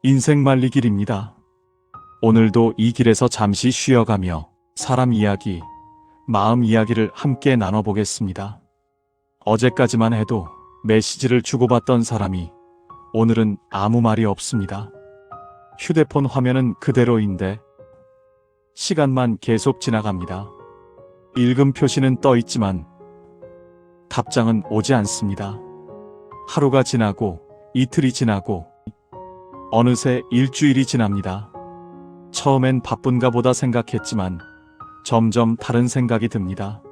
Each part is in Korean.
인생 말리길입니다. 오늘도 이 길에서 잠시 쉬어가며 사람 이야기, 마음 이야기를 함께 나눠보겠습니다. 어제까지만 해도 메시지를 주고받던 사람이 오늘은 아무 말이 없습니다. 휴대폰 화면은 그대로인데 시간만 계속 지나갑니다. 읽음 표시는 떠 있지만 답장은 오지 않습니다. 하루가 지나고 이틀이 지나고 어느새 일주일이 지납니다. 처음엔 바쁜가 보다 생각했지만 점점 다른 생각이 듭니다.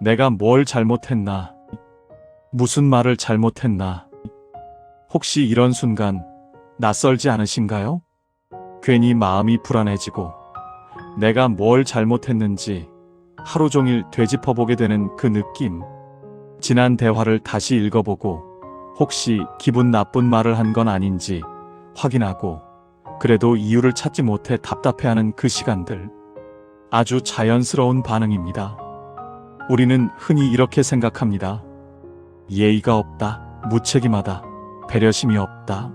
내가 뭘 잘못했나? 무슨 말을 잘못했나? 혹시 이런 순간 낯설지 않으신가요? 괜히 마음이 불안해지고 내가 뭘 잘못했는지 하루 종일 되짚어보게 되는 그 느낌. 지난 대화를 다시 읽어보고 혹시 기분 나쁜 말을 한 건 아닌지 확인하고 그래도 이유를 찾지 못해 답답해하는 그 시간들. 아주 자연스러운 반응입니다. 우리는 흔히 이렇게 생각합니다. 예의가 없다, 무책임하다, 배려심이 없다.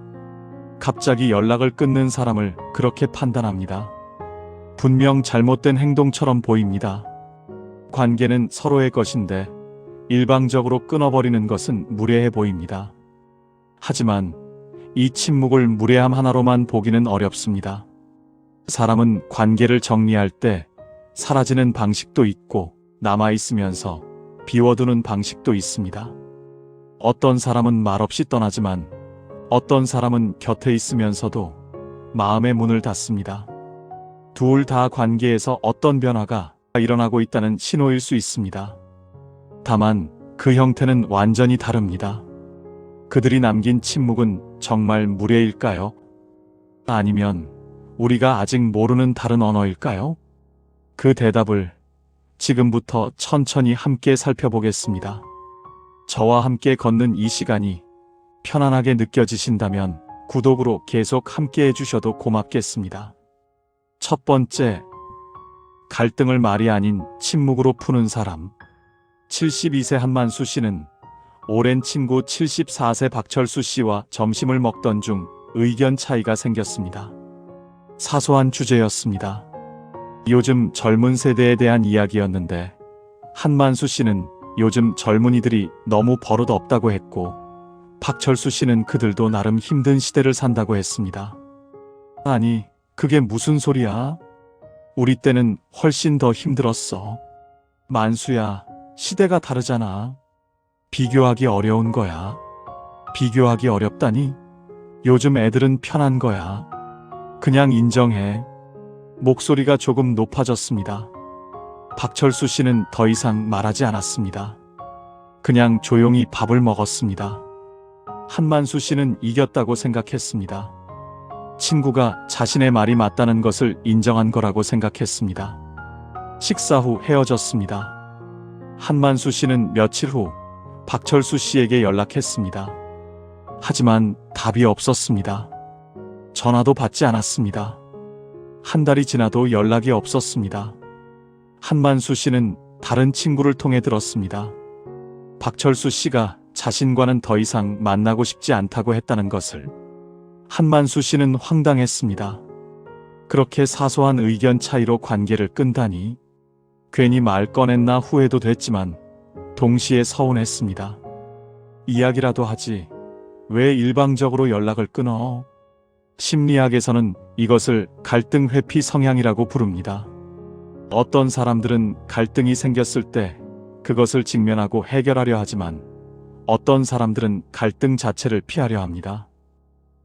갑자기 연락을 끊는 사람을 그렇게 판단합니다. 분명 잘못된 행동처럼 보입니다. 관계는 서로의 것인데 일방적으로 끊어버리는 것은 무례해 보입니다. 하지만 이 침묵을 무례함 하나로만 보기는 어렵습니다. 사람은 관계를 정리할 때 사라지는 방식도 있고 남아있으면서 비워두는 방식도 있습니다. 어떤 사람은 말없이 떠나지만 어떤 사람은 곁에 있으면서도 마음의 문을 닫습니다. 둘 다 관계에서 어떤 변화가 일어나고 있다는 신호일 수 있습니다. 다만 그 형태는 완전히 다릅니다. 그들이 남긴 침묵은 정말 무례일까요? 아니면 우리가 아직 모르는 다른 언어일까요? 그 대답을 지금부터 천천히 함께 살펴보겠습니다. 저와 함께 걷는 이 시간이 편안하게 느껴지신다면 구독으로 계속 함께 해주셔도 고맙겠습니다. 첫 번째, 갈등을 말이 아닌 침묵으로 푸는 사람. 72세 한만수 씨는 오랜 친구 74세 박철수 씨와 점심을 먹던 중 의견 차이가 생겼습니다. 사소한 주제였습니다. 요즘 젊은 세대에 대한 이야기였는데 한만수 씨는 요즘 젊은이들이 너무 버릇 없다고 했고 박철수 씨는 그들도 나름 힘든 시대를 산다고 했습니다. 아니, 그게 무슨 소리야? 우리 때는 훨씬 더 힘들었어. 만수야, 시대가 다르잖아. 비교하기 어려운 거야. 비교하기 어렵다니? 요즘 애들은 편한 거야. 그냥 인정해. 목소리가 조금 높아졌습니다. 박철수 씨는 더 이상 말하지 않았습니다. 그냥 조용히 밥을 먹었습니다. 한만수 씨는 이겼다고 생각했습니다. 친구가 자신의 말이 맞다는 것을 인정한 거라고 생각했습니다. 식사 후 헤어졌습니다. 한만수 씨는 며칠 후 박철수 씨에게 연락했습니다. 하지만 답이 없었습니다. 전화도 받지 않았습니다. 한 달이 지나도 연락이 없었습니다. 한만수 씨는 다른 친구를 통해 들었습니다. 박철수 씨가 자신과는 더 이상 만나고 싶지 않다고 했다는 것을. 한만수 씨는 황당했습니다. 그렇게 사소한 의견 차이로 관계를 끈다니. 괜히 말 꺼냈나 후회도 됐지만 동시에 서운했습니다. 이야기라도 하지. 왜 일방적으로 연락을 끊어? 심리학에서는 이것을 갈등 회피 성향이라고 부릅니다. 어떤 사람들은 갈등이 생겼을 때 그것을 직면하고 해결하려 하지만 어떤 사람들은 갈등 자체를 피하려 합니다.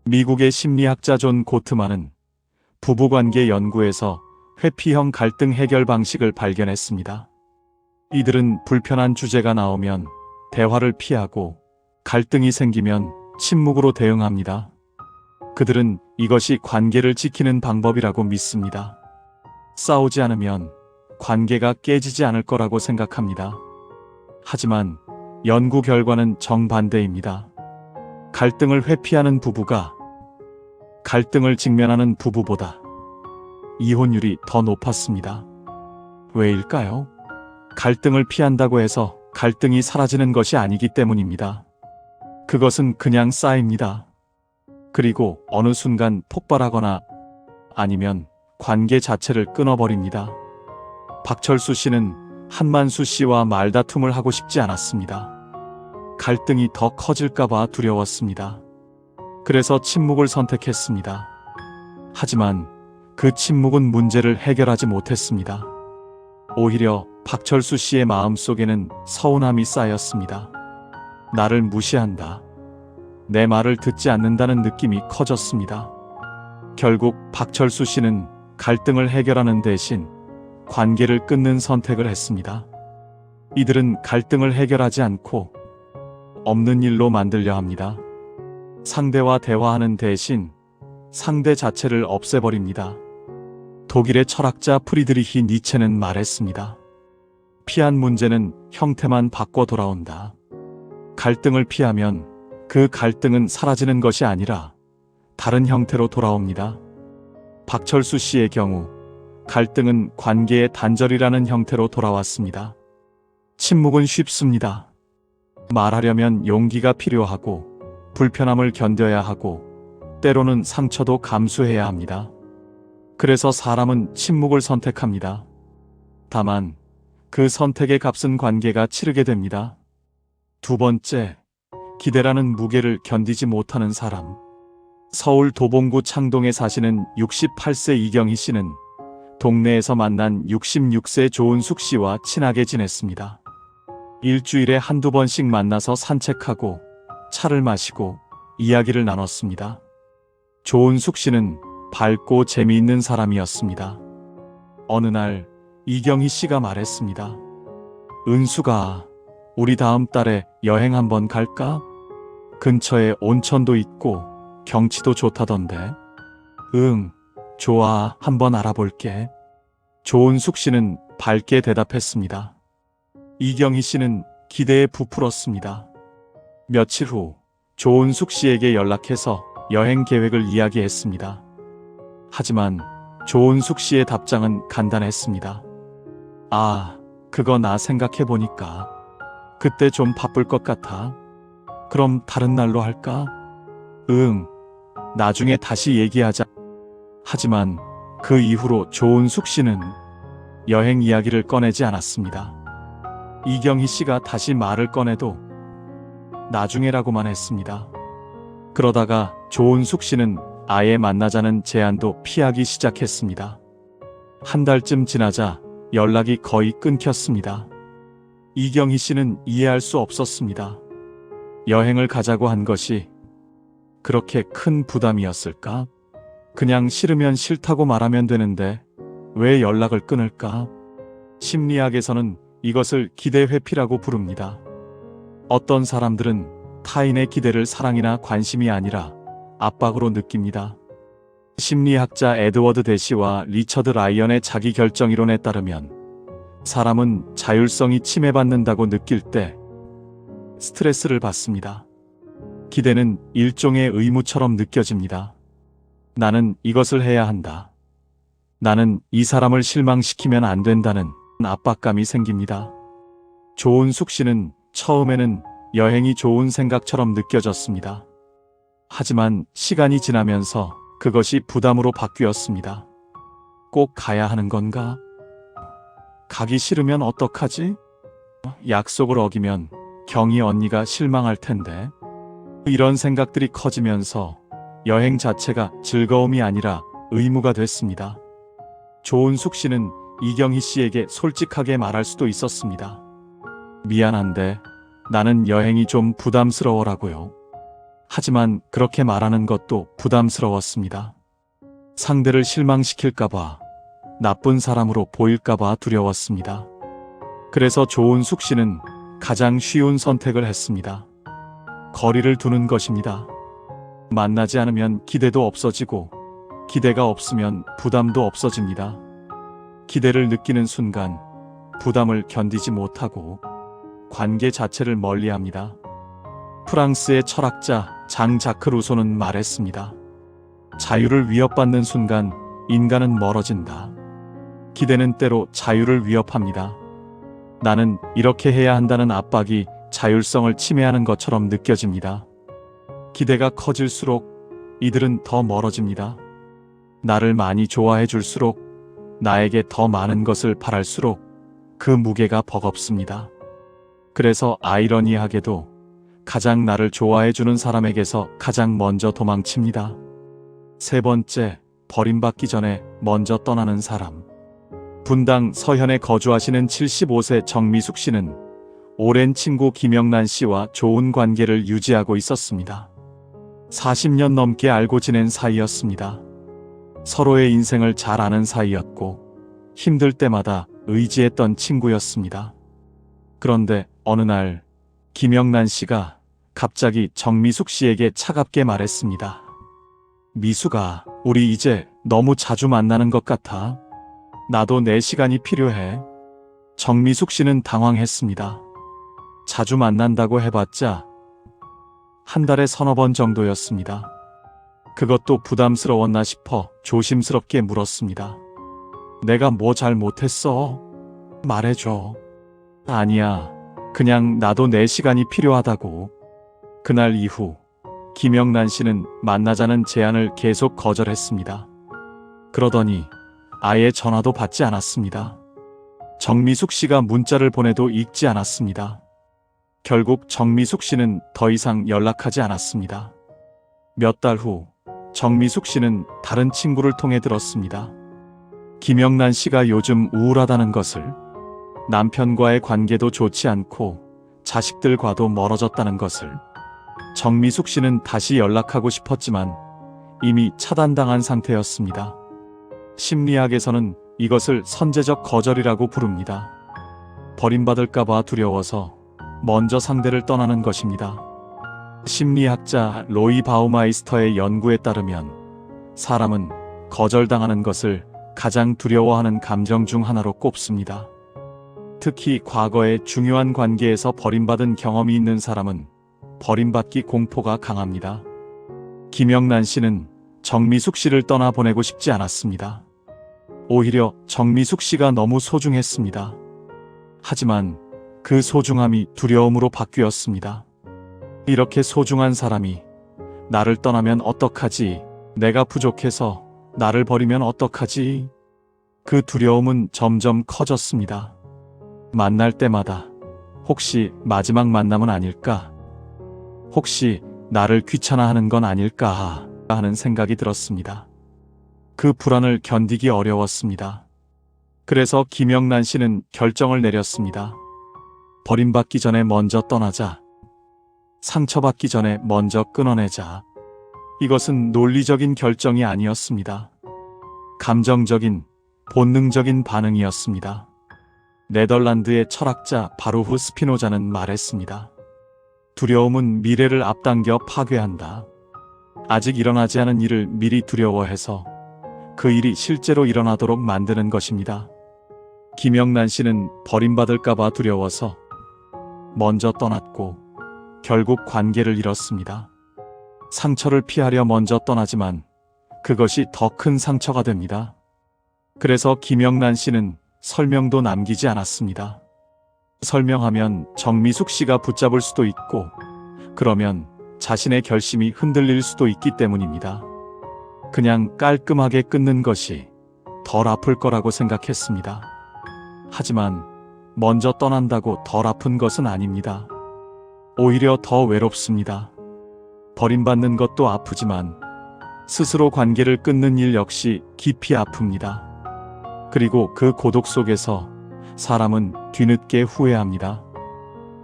미국의 심리학자 존 고트만은 부부관계 연구에서 회피형 갈등 해결 방식을 발견했습니다. 이들은 불편한 주제가 나오면 대화를 피하고 갈등이 생기면 침묵으로 대응합니다. 그들은 이것이 관계를 지키는 방법이라고 믿습니다. 싸우지 않으면 관계가 깨지지 않을 거라고 생각합니다. 하지만 연구 결과는 정반대입니다. 갈등을 회피하는 부부가 갈등을 직면하는 부부보다 이혼율이 더 높았습니다. 왜일까요? 갈등을 피한다고 해서 갈등이 사라지는 것이 아니기 때문입니다. 그것은 그냥 쌓입니다. 그리고 어느 순간 폭발하거나 아니면 관계 자체를 끊어버립니다. 박철수 씨는 한만수 씨와 말다툼을 하고 싶지 않았습니다. 갈등이 더 커질까봐 두려웠습니다. 그래서 침묵을 선택했습니다. 하지만 그 침묵은 문제를 해결하지 못했습니다. 오히려 박철수 씨의 마음속에는 서운함이 쌓였습니다. 나를 무시한다. 내 말을 듣지 않는다는 느낌이 커졌습니다. 결국 박철수 씨는 갈등을 해결하는 대신 관계를 끊는 선택을 했습니다. 이들은 갈등을 해결하지 않고 없는 일로 만들려 합니다. 상대와 대화하는 대신 상대 자체를 없애버립니다. 독일의 철학자 프리드리히 니체는 말했습니다. 피한 문제는 형태만 바꿔 돌아온다. 갈등을 피하면 그 갈등은 사라지는 것이 아니라 다른 형태로 돌아옵니다. 박철수 씨의 경우 갈등은 관계의 단절이라는 형태로 돌아왔습니다. 침묵은 쉽습니다. 말하려면 용기가 필요하고 불편함을 견뎌야 하고 때로는 상처도 감수해야 합니다. 그래서 사람은 침묵을 선택합니다. 다만 그 선택의 값은 관계가 치르게 됩니다. 두 번째, 기대라는 무게를 견디지 못하는 사람. 서울 도봉구 창동에 사시는 68세 이경희 씨는 동네에서 만난 66세 조은숙 씨와 친하게 지냈습니다. 일주일에 한두 번씩 만나서 산책하고 차를 마시고 이야기를 나눴습니다. 조은숙 씨는 밝고 재미있는 사람이었습니다. 어느 날 이경희 씨가 말했습니다. 은수가, 우리 다음 달에 여행 한번 갈까? 근처에 온천도 있고 경치도 좋다던데. 응, 좋아, 한번 알아볼게. 조은숙 씨는 밝게 대답했습니다. 이경희 씨는 기대에 부풀었습니다. 며칠 후 조은숙 씨에게 연락해서 여행 계획을 이야기했습니다. 하지만 조은숙 씨의 답장은 간단했습니다. 아, 그거 나 생각해보니까 그때 좀 바쁠 것 같아. 그럼 다른 날로 할까? 응, 나중에 다시 얘기하자. 하지만 그 이후로 조은숙 씨는 여행 이야기를 꺼내지 않았습니다. 이경희 씨가 다시 말을 꺼내도 나중에라고만 했습니다. 그러다가 조은숙 씨는 아예 만나자는 제안도 피하기 시작했습니다. 한 달쯤 지나자 연락이 거의 끊겼습니다. 이경희 씨는 이해할 수 없었습니다. 여행을 가자고 한 것이 그렇게 큰 부담이었을까? 그냥 싫으면 싫다고 말하면 되는데 왜 연락을 끊을까? 심리학에서는 이것을 기대 회피라고 부릅니다. 어떤 사람들은 타인의 기대를 사랑이나 관심이 아니라 압박으로 느낍니다. 심리학자 에드워드 대시와 리처드 라이언의 자기결정이론에 따르면 사람은 자율성이 침해받는다고 느낄 때 스트레스를 받습니다. 기대는 일종의 의무처럼 느껴집니다. 나는 이것을 해야 한다. 나는 이 사람을 실망시키면 안 된다는 압박감이 생깁니다. 조은숙 씨는 처음에는 여행이 좋은 생각처럼 느껴졌습니다. 하지만 시간이 지나면서 그것이 부담으로 바뀌었습니다. 꼭 가야 하는 건가? 가기 싫으면 어떡하지? 약속을 어기면 경희 언니가 실망할 텐데. 이런 생각들이 커지면서 여행 자체가 즐거움이 아니라 의무가 됐습니다. 조은숙 씨는 이경희 씨에게 솔직하게 말할 수도 있었습니다. 미안한데 나는 여행이 좀 부담스러워라고요. 하지만 그렇게 말하는 것도 부담스러웠습니다. 상대를 실망시킬까봐, 나쁜 사람으로 보일까봐 두려웠습니다. 그래서 조은숙 씨는 가장 쉬운 선택을 했습니다. 거리를 두는 것입니다. 만나지 않으면 기대도 없어지고, 기대가 없으면 부담도 없어집니다. 기대를 느끼는 순간 부담을 견디지 못하고 관계 자체를 멀리합니다. 프랑스의 철학자 장 자크 루소는 말했습니다. 자유를 위협받는 순간 인간은 멀어진다. 기대는 때로 자유를 위협합니다. 나는 이렇게 해야 한다는 압박이 자율성을 침해하는 것처럼 느껴집니다. 기대가 커질수록 이들은 더 멀어집니다. 나를 많이 좋아해 줄수록, 나에게 더 많은 것을 바랄수록 그 무게가 버겁습니다. 그래서 아이러니하게도 가장 나를 좋아해 주는 사람에게서 가장 먼저 도망칩니다. 세 번째, 버림받기 전에 먼저 떠나는 사람. 분당 서현에 거주하시는 75세 정미숙 씨는 오랜 친구 김영란 씨와 좋은 관계를 유지하고 있었습니다. 40년 넘게 알고 지낸 사이였습니다. 서로의 인생을 잘 아는 사이였고 힘들 때마다 의지했던 친구였습니다. 그런데 어느 날 김영란 씨가 갑자기 정미숙 씨에게 차갑게 말했습니다. 미숙아, 우리 이제 너무 자주 만나는 것 같아. 나도 내 시간이 필요해. 정미숙 씨는 당황했습니다. 자주 만난다고 해봤자 한 달에 서너 번 정도였습니다. 그것도 부담스러웠나 싶어 조심스럽게 물었습니다. 내가 뭐 잘못했어? 말해줘. 아니야. 그냥 나도 내 시간이 필요하다고. 그날 이후 김영란 씨는 만나자는 제안을 계속 거절했습니다. 그러더니 아예 전화도 받지 않았습니다. 정미숙 씨가 문자를 보내도 읽지 않았습니다. 결국 정미숙 씨는 더 이상 연락하지 않았습니다. 몇 달 후 정미숙 씨는 다른 친구를 통해 들었습니다. 김영란 씨가 요즘 우울하다는 것을, 남편과의 관계도 좋지 않고 자식들과도 멀어졌다는 것을. 정미숙 씨는 다시 연락하고 싶었지만 이미 차단당한 상태였습니다. 심리학에서는 이것을 선제적 거절이라고 부릅니다. 버림받을까봐 두려워서 먼저 상대를 떠나는 것입니다. 심리학자 로이 바우마이스터의 연구에 따르면 사람은 거절당하는 것을 가장 두려워하는 감정 중 하나로 꼽습니다. 특히 과거의 중요한 관계에서 버림받은 경험이 있는 사람은 버림받기 공포가 강합니다. 김영란 씨는 정미숙 씨를 떠나보내고 싶지 않았습니다. 오히려 정미숙 씨가 너무 소중했습니다. 하지만 그 소중함이 두려움으로 바뀌었습니다. 이렇게 소중한 사람이 나를 떠나면 어떡하지? 내가 부족해서 나를 버리면 어떡하지? 그 두려움은 점점 커졌습니다. 만날 때마다 혹시 마지막 만남은 아닐까? 혹시 나를 귀찮아하는 건 아닐까 하는 생각이 들었습니다. 그 불안을 견디기 어려웠습니다. 그래서 김영란 씨는 결정을 내렸습니다. 버림받기 전에 먼저 떠나자. 상처받기 전에 먼저 끊어내자. 이것은 논리적인 결정이 아니었습니다. 감정적인, 본능적인 반응이었습니다. 네덜란드의 철학자 바루흐 스피노자는 말했습니다. 두려움은 미래를 앞당겨 파괴한다. 아직 일어나지 않은 일을 미리 두려워해서 그 일이 실제로 일어나도록 만드는 것입니다. 김영란 씨는 버림받을까봐 두려워서 먼저 떠났고 결국 관계를 잃었습니다. 상처를 피하려 먼저 떠나지만 그것이 더 큰 상처가 됩니다. 그래서 김영란 씨는 설명도 남기지 않았습니다. 설명하면 정미숙 씨가 붙잡을 수도 있고 그러면 자신의 결심이 흔들릴 수도 있기 때문입니다. 그냥 깔끔하게 끊는 것이 덜 아플 거라고 생각했습니다. 하지만 먼저 떠난다고 덜 아픈 것은 아닙니다. 오히려 더 외롭습니다. 버림받는 것도 아프지만 스스로 관계를 끊는 일 역시 깊이 아픕니다. 그리고 그 고독 속에서 사람은 뒤늦게 후회합니다.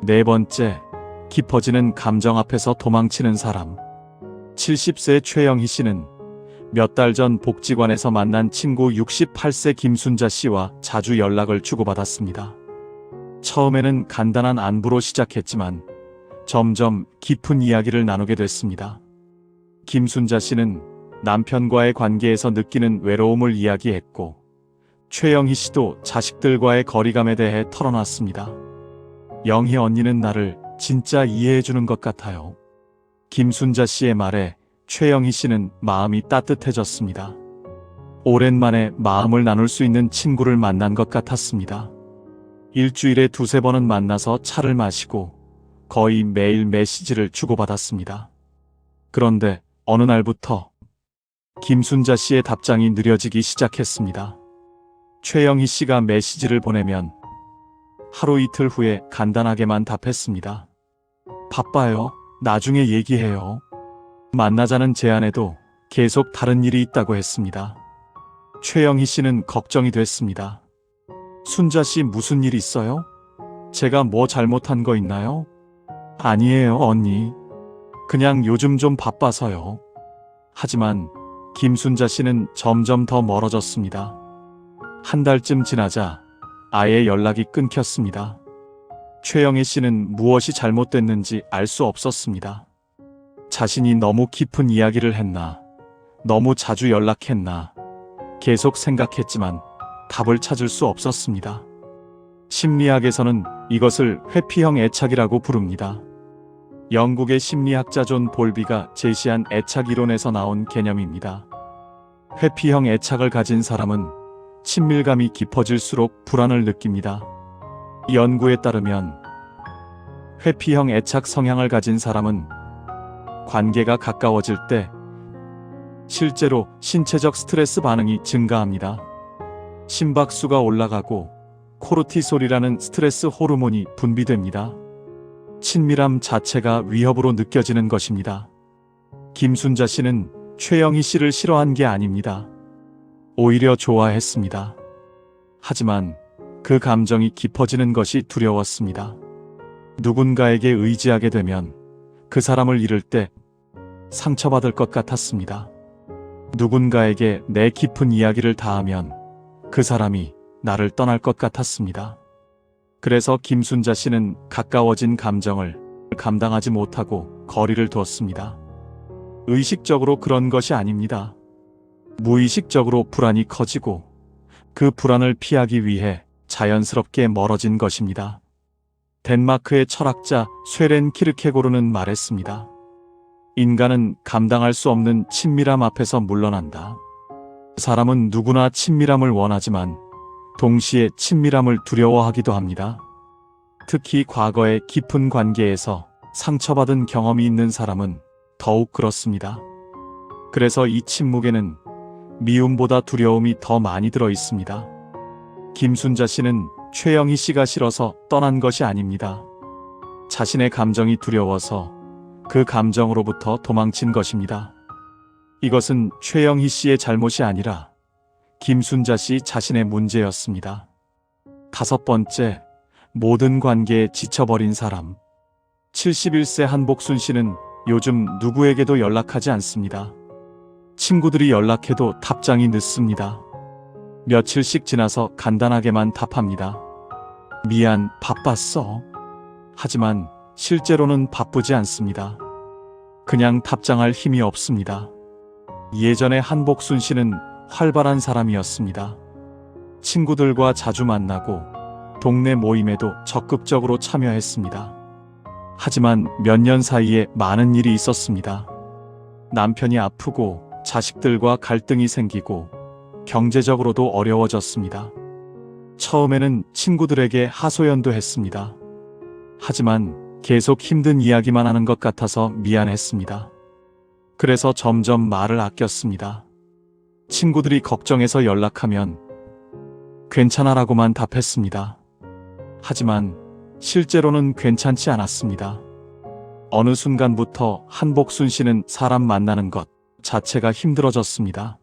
네 번째, 깊어지는 감정 앞에서 도망치는 사람. 70세 최영희 씨는 몇 달 전 복지관에서 만난 친구 68세 김순자 씨와 자주 연락을 주고받았습니다. 처음에는 간단한 안부로 시작했지만 점점 깊은 이야기를 나누게 됐습니다. 김순자 씨는 남편과의 관계에서 느끼는 외로움을 이야기했고 최영희 씨도 자식들과의 거리감에 대해 털어놨습니다. 영희 언니는 나를 진짜 이해해주는 것 같아요. 김순자 씨의 말에 최영희 씨는 마음이 따뜻해졌습니다. 오랜만에 마음을 나눌 수 있는 친구를 만난 것 같았습니다. 일주일에 두세 번은 만나서 차를 마시고 거의 매일 메시지를 주고받았습니다. 그런데 어느 날부터 김순자 씨의 답장이 느려지기 시작했습니다. 최영희 씨가 메시지를 보내면 하루 이틀 후에 간단하게만 답했습니다. 바빠요. 나중에 얘기해요. 만나자는 제안에도 계속 다른 일이 있다고 했습니다. 최영희 씨는 걱정이 됐습니다. 순자 씨 무슨 일 있어요? 제가 뭐 잘못한 거 있나요? 아니에요, 언니. 그냥 요즘 좀 바빠서요. 하지만 김순자 씨는 점점 더 멀어졌습니다. 한 달쯤 지나자 아예 연락이 끊겼습니다. 최영희 씨는 무엇이 잘못됐는지 알 수 없었습니다. 자신이 너무 깊은 이야기를 했나, 너무 자주 연락했나, 계속 생각했지만 답을 찾을 수 없었습니다. 심리학에서는 이것을 회피형 애착이라고 부릅니다. 영국의 심리학자 존 볼비가 제시한 애착 이론에서 나온 개념입니다. 회피형 애착을 가진 사람은 친밀감이 깊어질수록 불안을 느낍니다. 연구에 따르면 회피형 애착 성향을 가진 사람은 관계가 가까워질 때 실제로 신체적 스트레스 반응이 증가합니다. 심박수가 올라가고 코르티솔이라는 스트레스 호르몬이 분비됩니다. 친밀함 자체가 위협으로 느껴지는 것입니다. 김순자 씨는 최영희 씨를 싫어한 게 아닙니다. 오히려 좋아했습니다. 하지만 그 감정이 깊어지는 것이 두려웠습니다. 누군가에게 의지하게 되면 그 사람을 잃을 때 상처받을 것 같았습니다. 누군가에게 내 깊은 이야기를 다하면 그 사람이 나를 떠날 것 같았습니다. 그래서 김순자 씨는 가까워진 감정을 감당하지 못하고 거리를 두었습니다. 의식적으로 그런 것이 아닙니다. 무의식적으로 불안이 커지고 그 불안을 피하기 위해 자연스럽게 멀어진 것입니다. 덴마크의 철학자 쇠렌 키르케고르는 말했습니다. 인간은 감당할 수 없는 친밀함 앞에서 물러난다. 사람은 누구나 친밀함을 원하지만 동시에 친밀함을 두려워하기도 합니다. 특히 과거의 깊은 관계에서 상처받은 경험이 있는 사람은 더욱 그렇습니다. 그래서 이 침묵에는 미움보다 두려움이 더 많이 들어 있습니다. 김순자 씨는 최영희 씨가 싫어서 떠난 것이 아닙니다. 자신의 감정이 두려워서 그 감정으로부터 도망친 것입니다. 이것은 최영희 씨의 잘못이 아니라 김순자 씨 자신의 문제였습니다. 5번째, 모든 관계에 지쳐버린 사람. 71세 한복순 씨는 요즘 누구에게도 연락하지 않습니다. 친구들이 연락해도 답장이 늦습니다. 며칠씩 지나서 간단하게만 답합니다. 미안, 바빴어. 하지만 실제로는 바쁘지 않습니다. 그냥 답장할 힘이 없습니다. 예전에 한복순 씨는 활발한 사람이었습니다. 친구들과 자주 만나고 동네 모임에도 적극적으로 참여했습니다. 하지만 몇 년 사이에 많은 일이 있었습니다. 남편이 아프고 자식들과 갈등이 생기고 경제적으로도 어려워졌습니다. 처음에는 친구들에게 하소연도 했습니다. 하지만 계속 힘든 이야기만 하는 것 같아서 미안했습니다. 그래서 점점 말을 아꼈습니다. 친구들이 걱정해서 연락하면 괜찮아라고만 답했습니다. 하지만 실제로는 괜찮지 않았습니다. 어느 순간부터 한복순 씨는 사람 만나는 것 자체가 힘들어졌습니다.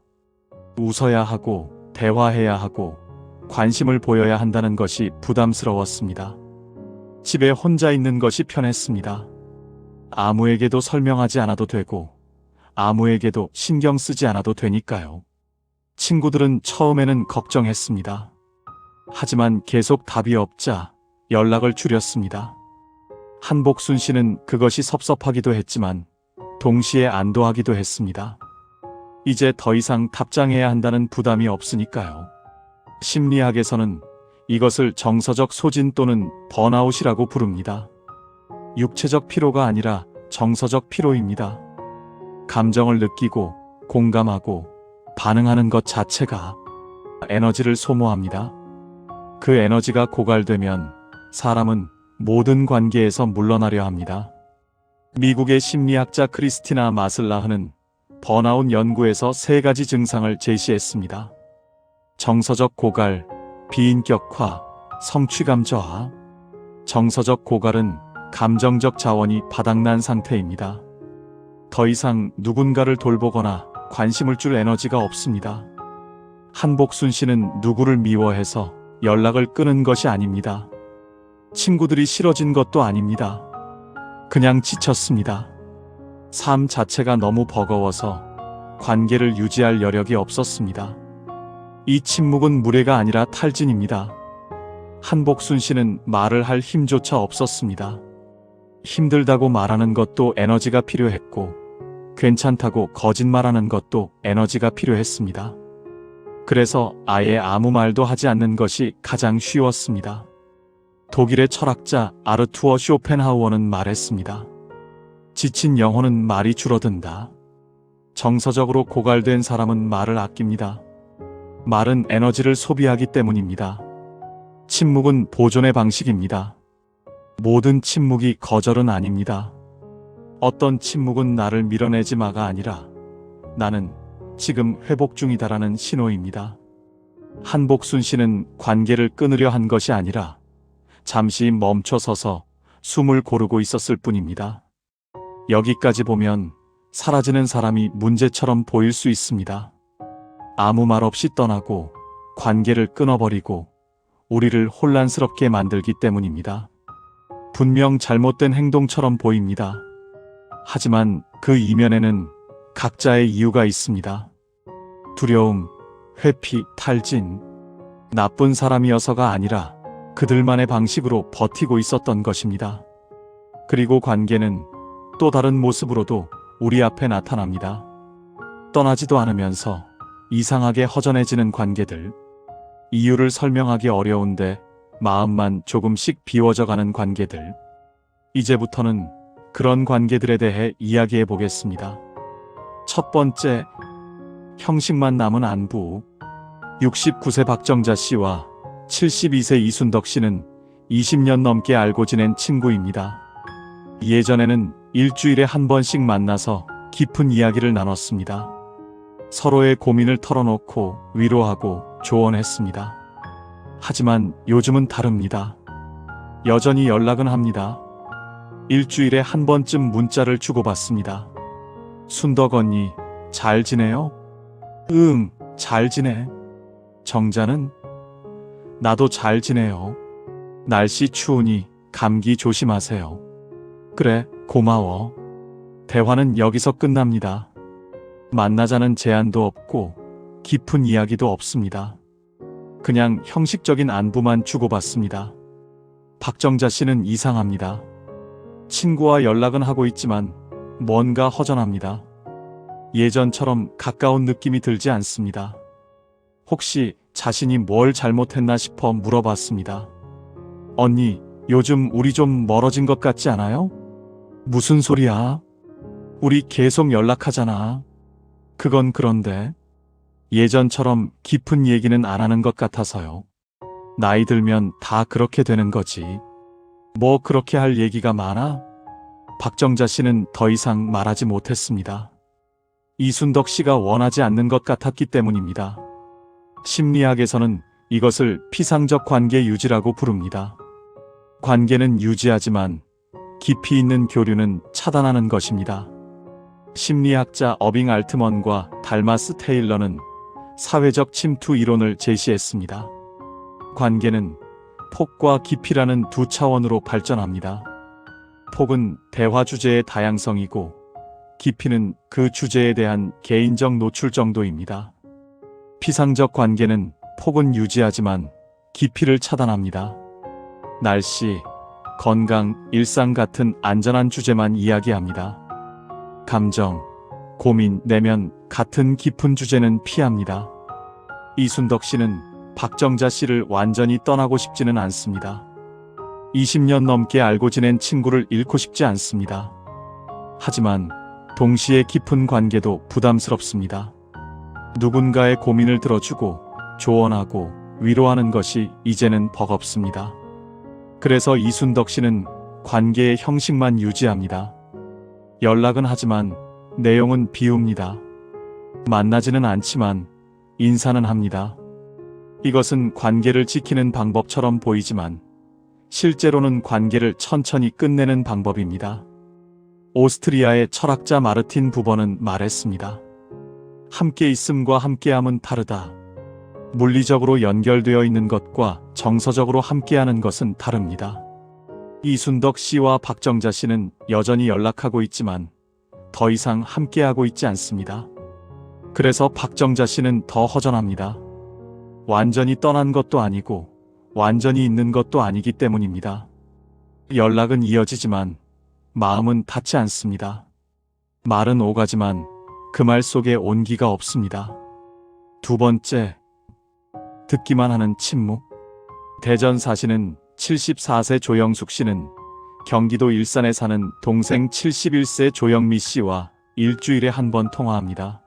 웃어야 하고 대화해야 하고 관심을 보여야 한다는 것이 부담스러웠습니다. 집에 혼자 있는 것이 편했습니다. 아무에게도 설명하지 않아도 되고 아무에게도 신경 쓰지 않아도 되니까요. 친구들은 처음에는 걱정했습니다. 하지만 계속 답이 없자 연락을 줄였습니다. 한복순 씨는 그것이 섭섭하기도 했지만 동시에 안도하기도 했습니다. 이제 더 이상 답장해야 한다는 부담이 없으니까요. 심리학에서는 이것을 정서적 소진 또는 번아웃이라고 부릅니다. 육체적 피로가 아니라 정서적 피로입니다. 감정을 느끼고 공감하고 반응하는 것 자체가 에너지를 소모합니다. 그 에너지가 고갈되면 사람은 모든 관계에서 물러나려 합니다. 미국의 심리학자 크리스티나 마슬라흐는 번아웃 연구에서 3가지 증상을 제시했습니다. 정서적 고갈, 비인격화, 성취감 저하. 정서적 고갈은 감정적 자원이 바닥난 상태입니다. 더 이상 누군가를 돌보거나 관심을 줄 에너지가 없습니다. 한복순 씨는 누구를 미워해서 연락을 끊은 것이 아닙니다. 친구들이 싫어진 것도 아닙니다. 그냥 지쳤습니다. 삶 자체가 너무 버거워서 관계를 유지할 여력이 없었습니다. 이 침묵은 무례가 아니라 탈진입니다. 한복순 씨는 말을 할 힘조차 없었습니다. 힘들다고 말하는 것도 에너지가 필요했고, 괜찮다고 거짓말하는 것도 에너지가 필요했습니다. 그래서 아예 아무 말도 하지 않는 것이 가장 쉬웠습니다. 독일의 철학자 아르투어 쇼펜하우어는 말했습니다. 지친 영혼은 말이 줄어든다. 정서적으로 고갈된 사람은 말을 아낍니다. 말은 에너지를 소비하기 때문입니다. 침묵은 보존의 방식입니다. 모든 침묵이 거절은 아닙니다. 어떤 침묵은 나를 밀어내지 마가 아니라 나는 지금 회복 중이다라는 신호입니다. 한복순 씨는 관계를 끊으려 한 것이 아니라 잠시 멈춰서서 숨을 고르고 있었을 뿐입니다. 여기까지 보면 사라지는 사람이 문제처럼 보일 수 있습니다. 아무 말 없이 떠나고 관계를 끊어버리고 우리를 혼란스럽게 만들기 때문입니다. 분명 잘못된 행동처럼 보입니다. 하지만 그 이면에는 각자의 이유가 있습니다. 두려움, 회피, 탈진. 나쁜 사람이어서가 아니라 그들만의 방식으로 버티고 있었던 것입니다. 그리고 관계는 또 다른 모습으로도 우리 앞에 나타납니다. 떠나지도 않으면서 이상하게 허전해지는 관계들. 이유를 설명하기 어려운데 마음만 조금씩 비워져가는 관계들. 이제부터는 그런 관계들에 대해 이야기해 보겠습니다. 첫 번째, 형식만 남은 안부. 69세 박정자 씨와 72세 이순덕 씨는 20년 넘게 알고 지낸 친구입니다. 예전에는 일주일에 한 번씩 만나서 깊은 이야기를 나눴습니다. 서로의 고민을 털어놓고 위로하고 조언했습니다. 하지만 요즘은 다릅니다. 여전히 연락은 합니다. 일주일에 한 번쯤 문자를 주고받습니다. 순덕 언니, 잘 지내요? 응, 잘 지내. 정자는? 나도 잘 지내요. 날씨 추우니 감기 조심하세요. 그래, 고마워. 대화는 여기서 끝납니다. 만나자는 제안도 없고 깊은 이야기도 없습니다. 그냥 형식적인 안부만 주고받습니다. 박정자 씨는 이상합니다. 친구와 연락은 하고 있지만 뭔가 허전합니다. 예전처럼 가까운 느낌이 들지 않습니다. 혹시 자신이 뭘 잘못했나 싶어 물어봤습니다. 언니, 요즘 우리 좀 멀어진 것 같지 않아요? 무슨 소리야? 우리 계속 연락하잖아. 그건 그런데 예전처럼 깊은 얘기는 안 하는 것 같아서요. 나이 들면 다 그렇게 되는 거지. 뭐 그렇게 할 얘기가 많아? 박정자 씨는 더 이상 말하지 못했습니다. 이순덕 씨가 원하지 않는 것 같았기 때문입니다. 심리학에서는 이것을 피상적 관계 유지라고 부릅니다. 관계는 유지하지만 깊이 있는 교류는 차단하는 것입니다. 심리학자 어빙 알트먼과 달마스 테일러는 사회적 침투 이론을 제시했습니다. 관계는 폭과 깊이라는 두 차원으로 발전합니다. 폭은 대화 주제의 다양성이고 깊이는 그 주제에 대한 개인적 노출 정도입니다. 피상적 관계는 폭은 유지하지만 깊이를 차단합니다. 날씨, 건강, 일상 같은 안전한 주제만 이야기합니다. 감정, 고민, 내면 같은 깊은 주제는 피합니다. 이순덕 씨는 박정자 씨를 완전히 떠나고 싶지는 않습니다. 20년 넘게 알고 지낸 친구를 잃고 싶지 않습니다. 하지만 동시에 깊은 관계도 부담스럽습니다. 누군가의 고민을 들어주고 조언하고 위로하는 것이 이제는 버겁습니다. 그래서 이순덕 씨는 관계의 형식만 유지합니다. 연락은 하지만 내용은 비웁니다. 만나지는 않지만 인사는 합니다. 이것은 관계를 지키는 방법처럼 보이지만 실제로는 관계를 천천히 끝내는 방법입니다. 오스트리아의 철학자 마르틴 부버는 말했습니다. 함께 있음과 함께함은 다르다. 물리적으로 연결되어 있는 것과 정서적으로 함께하는 것은 다릅니다. 이순덕 씨와 박정자 씨는 여전히 연락하고 있지만 더 이상 함께하고 있지 않습니다. 그래서 박정자 씨는 더 허전합니다. 완전히 떠난 것도 아니고 완전히 있는 것도 아니기 때문입니다. 연락은 이어지지만 마음은 닿지 않습니다. 말은 오가지만 그 말 속에 온기가 없습니다. 두 번째, 듣기만 하는 침묵. 대전 사시는 74세 조영숙 씨는 경기도 일산에 사는 동생 71세 조영미 씨와 일주일에 한 번 통화합니다.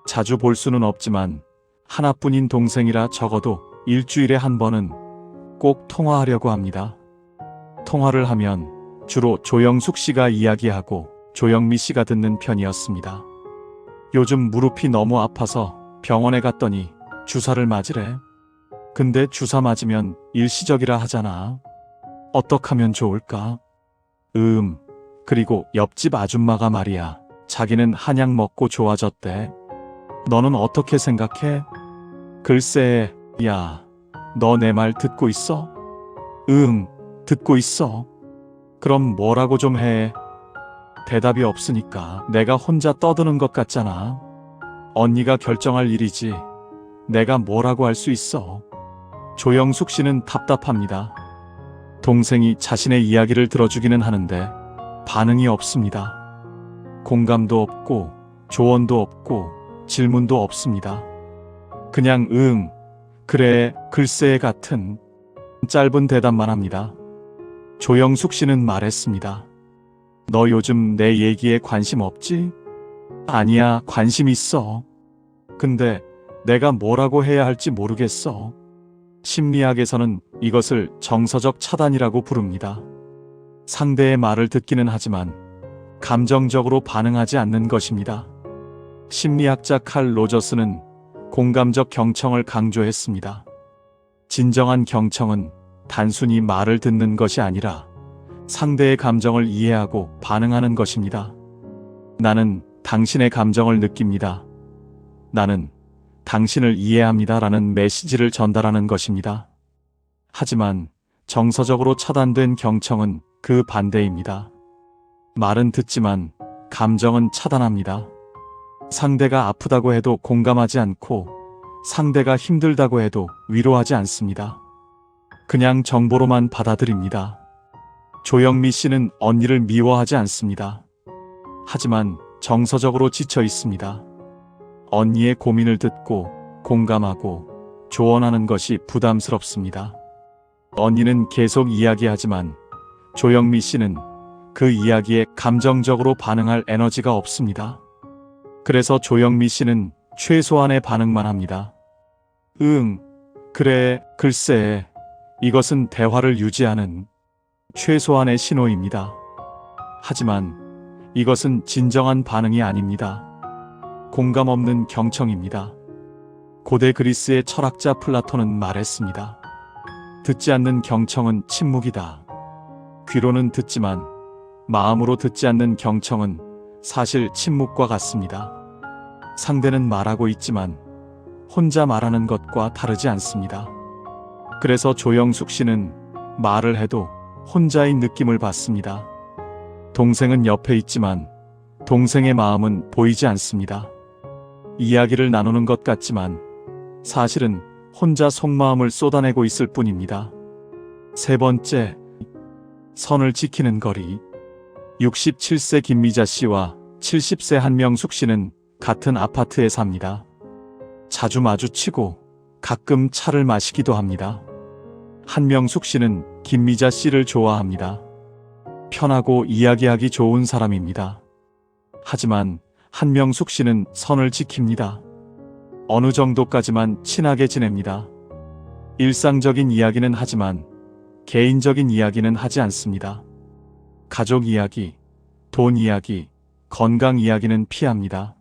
자주 볼 수는 없지만 하나뿐인 동생이라 적어도 일주일에 한 번은 꼭 통화하려고 합니다. 통화를 하면 주로 조영숙 씨가 이야기하고 조영미 씨가 듣는 편이었습니다. 요즘 무릎이 너무 아파서 병원에 갔더니 주사를 맞으래. 근데 주사 맞으면 일시적이라 하잖아. 어떡하면 좋을까? 그리고 옆집 아줌마가 말이야. 자기는 한약 먹고 좋아졌대. 너는 어떻게 생각해? 글쎄, 야, 너 내 말 듣고 있어? 듣고 있어. 그럼 뭐라고 좀 해. 대답이 없으니까 내가 혼자 떠드는 것 같잖아. 언니가 결정할 일이지. 내가 뭐라고 할 수 있어. 조영숙 씨는 답답합니다. 동생이 자신의 이야기를 들어주기는 하는데 반응이 없습니다. 공감도 없고 조언도 없고 질문도 없습니다. 그냥 그래, 글쎄 같은 짧은 대답만 합니다. 조영숙 씨는 말했습니다. 너 요즘 내 얘기에 관심 없지? 아니야, 관심 있어. 근데 내가 뭐라고 해야 할지 모르겠어. 심리학에서는 이것을 정서적 차단이라고 부릅니다. 상대의 말을 듣기는 하지만 감정적으로 반응하지 않는 것입니다. 심리학자 칼 로저스는 공감적 경청을 강조했습니다. 진정한 경청은 단순히 말을 듣는 것이 아니라 상대의 감정을 이해하고 반응하는 것입니다. 나는 당신의 감정을 느낍니다. 나는 당신을 이해합니다라는 메시지를 전달하는 것입니다. 하지만 정서적으로 차단된 경청은 그 반대입니다. 말은 듣지만 감정은 차단합니다. 상대가 아프다고 해도 공감하지 않고 상대가 힘들다고 해도 위로하지 않습니다. 그냥 정보로만 받아들입니다. 조영미 씨는 언니를 미워하지 않습니다. 하지만 정서적으로 지쳐 있습니다. 언니의 고민을 듣고 공감하고 조언하는 것이 부담스럽습니다. 언니는 계속 이야기하지만 조영미 씨는 그 이야기에 감정적으로 반응할 에너지가 없습니다. 그래서 조영미 씨는 최소한의 반응만 합니다. 그래, 글쎄, 이것은 대화를 유지하는 최소한의 신호입니다. 하지만 이것은 진정한 반응이 아닙니다. 공감 없는 경청입니다. 고대 그리스의 철학자 플라톤은 말했습니다. 듣지 않는 경청은 침묵이다. 귀로는 듣지만 마음으로 듣지 않는 경청은 사실 침묵과 같습니다. 상대는 말하고 있지만 혼자 말하는 것과 다르지 않습니다. 그래서 조영숙 씨는 말을 해도 혼자인 느낌을 받습니다. 동생은 옆에 있지만 동생의 마음은 보이지 않습니다. 이야기를 나누는 것 같지만 사실은 혼자 속마음을 쏟아내고 있을 뿐입니다. 세 번째, 선을 지키는 거리. 67세 김미자 씨와 70세 한명숙 씨는 같은 아파트에 삽니다. 자주 마주치고 가끔 차를 마시기도 합니다. 한명숙 씨는 김미자 씨를 좋아합니다. 편하고 이야기하기 좋은 사람입니다. 하지만 한명숙 씨는 선을 지킵니다. 어느 정도까지만 친하게 지냅니다. 일상적인 이야기는 하지만 개인적인 이야기는 하지 않습니다. 가족 이야기, 돈 이야기, 건강 이야기는 피합니다.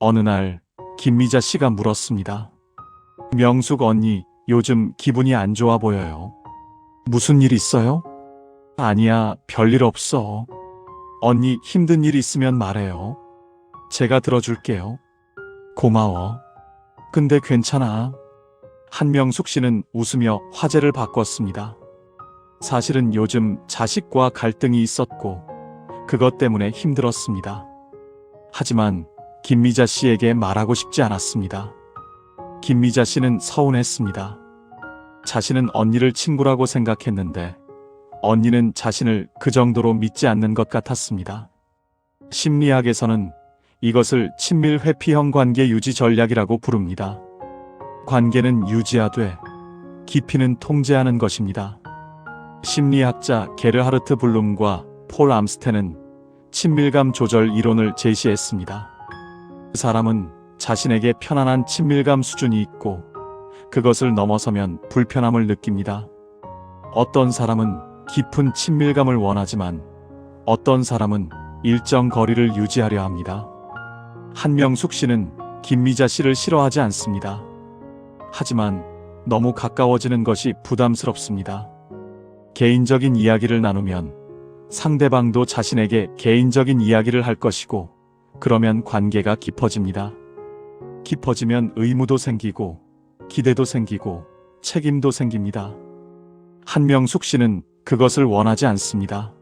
어느 날 김미자 씨가 물었습니다. 명숙 언니, 요즘 기분이 안 좋아 보여요. 무슨 일 있어요? 아니야, 별일 없어. 언니 힘든 일 있으면 말해요. 제가 들어줄게요. 고마워. 근데 괜찮아. 한명숙 씨는 웃으며 화제를 바꿨습니다. 사실은 요즘 자식과 갈등이 있었고 그것 때문에 힘들었습니다. 하지만 김미자 씨에게 말하고 싶지 않았습니다. 김미자 씨는 서운했습니다. 자신은 언니를 친구라고 생각했는데 언니는 자신을 그 정도로 믿지 않는 것 같았습니다. 심리학에서는 이것을 친밀 회피형 관계 유지 전략이라고 부릅니다. 관계는 유지하되 깊이는 통제하는 것입니다. 심리학자 게르하르트 블룸과 폴 암스텐은 친밀감 조절 이론을 제시했습니다. 사람은 자신에게 편안한 친밀감 수준이 있고 그것을 넘어서면 불편함을 느낍니다. 어떤 사람은 깊은 친밀감을 원하지만 어떤 사람은 일정 거리를 유지하려 합니다. 한명숙 씨는 김미자 씨를 싫어하지 않습니다. 하지만 너무 가까워지는 것이 부담스럽습니다. 개인적인 이야기를 나누면 상대방도 자신에게 개인적인 이야기를 할 것이고 그러면 관계가 깊어집니다. 깊어지면 의무도 생기고 기대도 생기고 책임도 생깁니다. 한명숙 씨는 그것을 원하지 않습니다.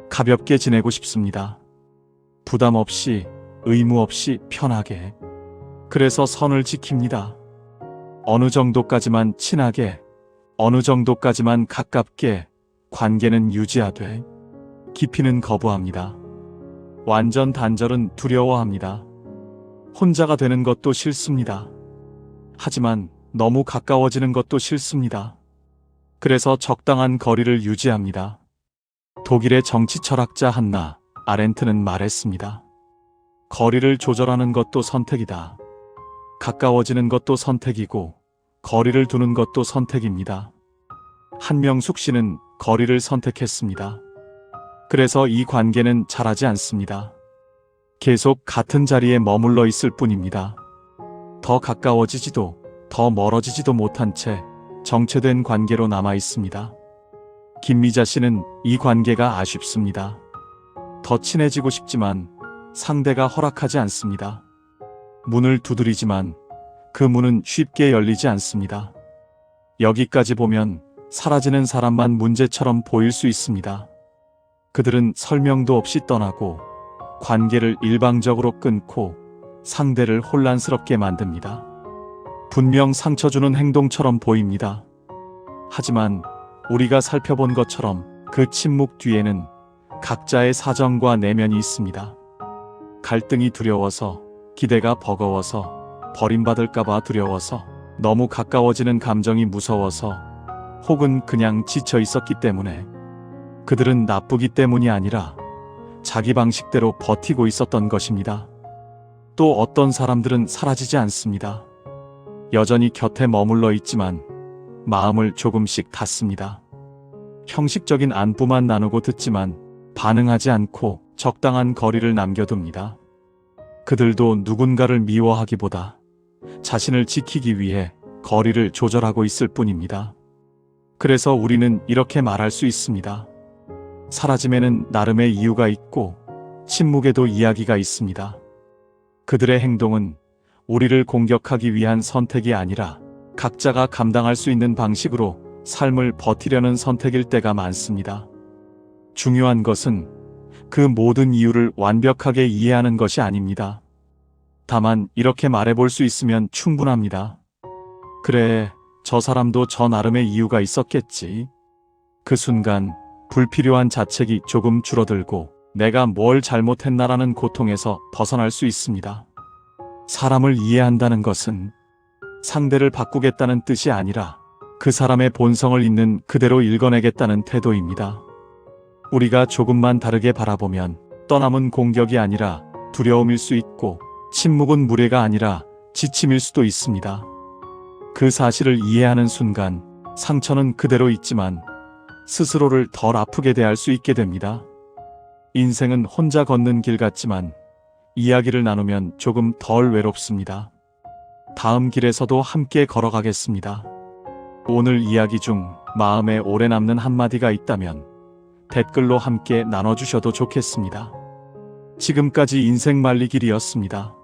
가볍게 지내고 싶습니다. 부담 없이, 의무 없이 편하게. 그래서 선을 지킵니다. 어느 정도까지만 친하게, 어느 정도까지만 가깝게 관계는 유지하되 깊이는 거부합니다. 완전 단절은 두려워합니다. 혼자가 되는 것도 싫습니다. 하지만 너무 가까워지는 것도 싫습니다. 그래서 적당한 거리를 유지합니다. 독일의 정치 철학자 한나 아렌트는 말했습니다. 거리를 조절하는 것도 선택이다. 가까워지는 것도 선택이고 거리를 두는 것도 선택입니다. 한명숙 씨는 거리를 선택했습니다. 그래서 이 관계는 자라지 않습니다. 계속 같은 자리에 머물러 있을 뿐입니다. 더 가까워지지도 더 멀어지지도 못한 채 정체된 관계로 남아 있습니다. 김미자 씨는 이 관계가 아쉽습니다. 더 친해지고 싶지만 상대가 허락하지 않습니다. 문을 두드리지만 그 문은 쉽게 열리지 않습니다. 여기까지 보면 사라지는 사람만 문제처럼 보일 수 있습니다. 그들은 설명도 없이 떠나고 관계를 일방적으로 끊고 상대를 혼란스럽게 만듭니다. 분명 상처 주는 행동처럼 보입니다. 하지만 우리가 살펴본 것처럼 그 침묵 뒤에는 각자의 사정과 내면이 있습니다. 갈등이 두려워서, 기대가 버거워서, 버림받을까봐 두려워서, 너무 가까워지는 감정이 무서워서, 혹은 그냥 지쳐 있었기 때문에. 그들은 나쁘기 때문이 아니라 자기 방식대로 버티고 있었던 것입니다. 또 어떤 사람들은 사라지지 않습니다. 여전히 곁에 머물러 있지만 마음을 조금씩 닫습니다. 형식적인 안부만 나누고 듣지만 반응하지 않고 적당한 거리를 남겨둡니다. 그들도 누군가를 미워하기보다 자신을 지키기 위해 거리를 조절하고 있을 뿐입니다. 그래서 우리는 이렇게 말할 수 있습니다. 사라짐에는 나름의 이유가 있고 침묵에도 이야기가 있습니다. 그들의 행동은 우리를 공격하기 위한 선택이 아니라 각자가 감당할 수 있는 방식으로 삶을 버티려는 선택일 때가 많습니다. 중요한 것은 그 모든 이유를 완벽하게 이해하는 것이 아닙니다. 다만 이렇게 말해볼 수 있으면 충분합니다. 그래, 저 사람도 저 나름의 이유가 있었겠지. 그 순간 불필요한 자책이 조금 줄어들고 내가 뭘 잘못했나라는 고통에서 벗어날 수 있습니다. 사람을 이해한다는 것은 상대를 바꾸겠다는 뜻이 아니라 그 사람의 본성을 있는 그대로 읽어내겠다는 태도입니다. 우리가 조금만 다르게 바라보면 떠남은 공격이 아니라 두려움일 수 있고 침묵은 무례가 아니라 지침일 수도 있습니다. 그 사실을 이해하는 순간 상처는 그대로 있지만 스스로를 덜 아프게 대할 수 있게 됩니다. 인생은 혼자 걷는 길 같지만 이야기를 나누면 조금 덜 외롭습니다. 다음 길에서도 함께 걸어가겠습니다. 오늘 이야기 중 마음에 오래 남는 한마디가 있다면 댓글로 함께 나눠주셔도 좋겠습니다. 지금까지 인생 말리길이었습니다.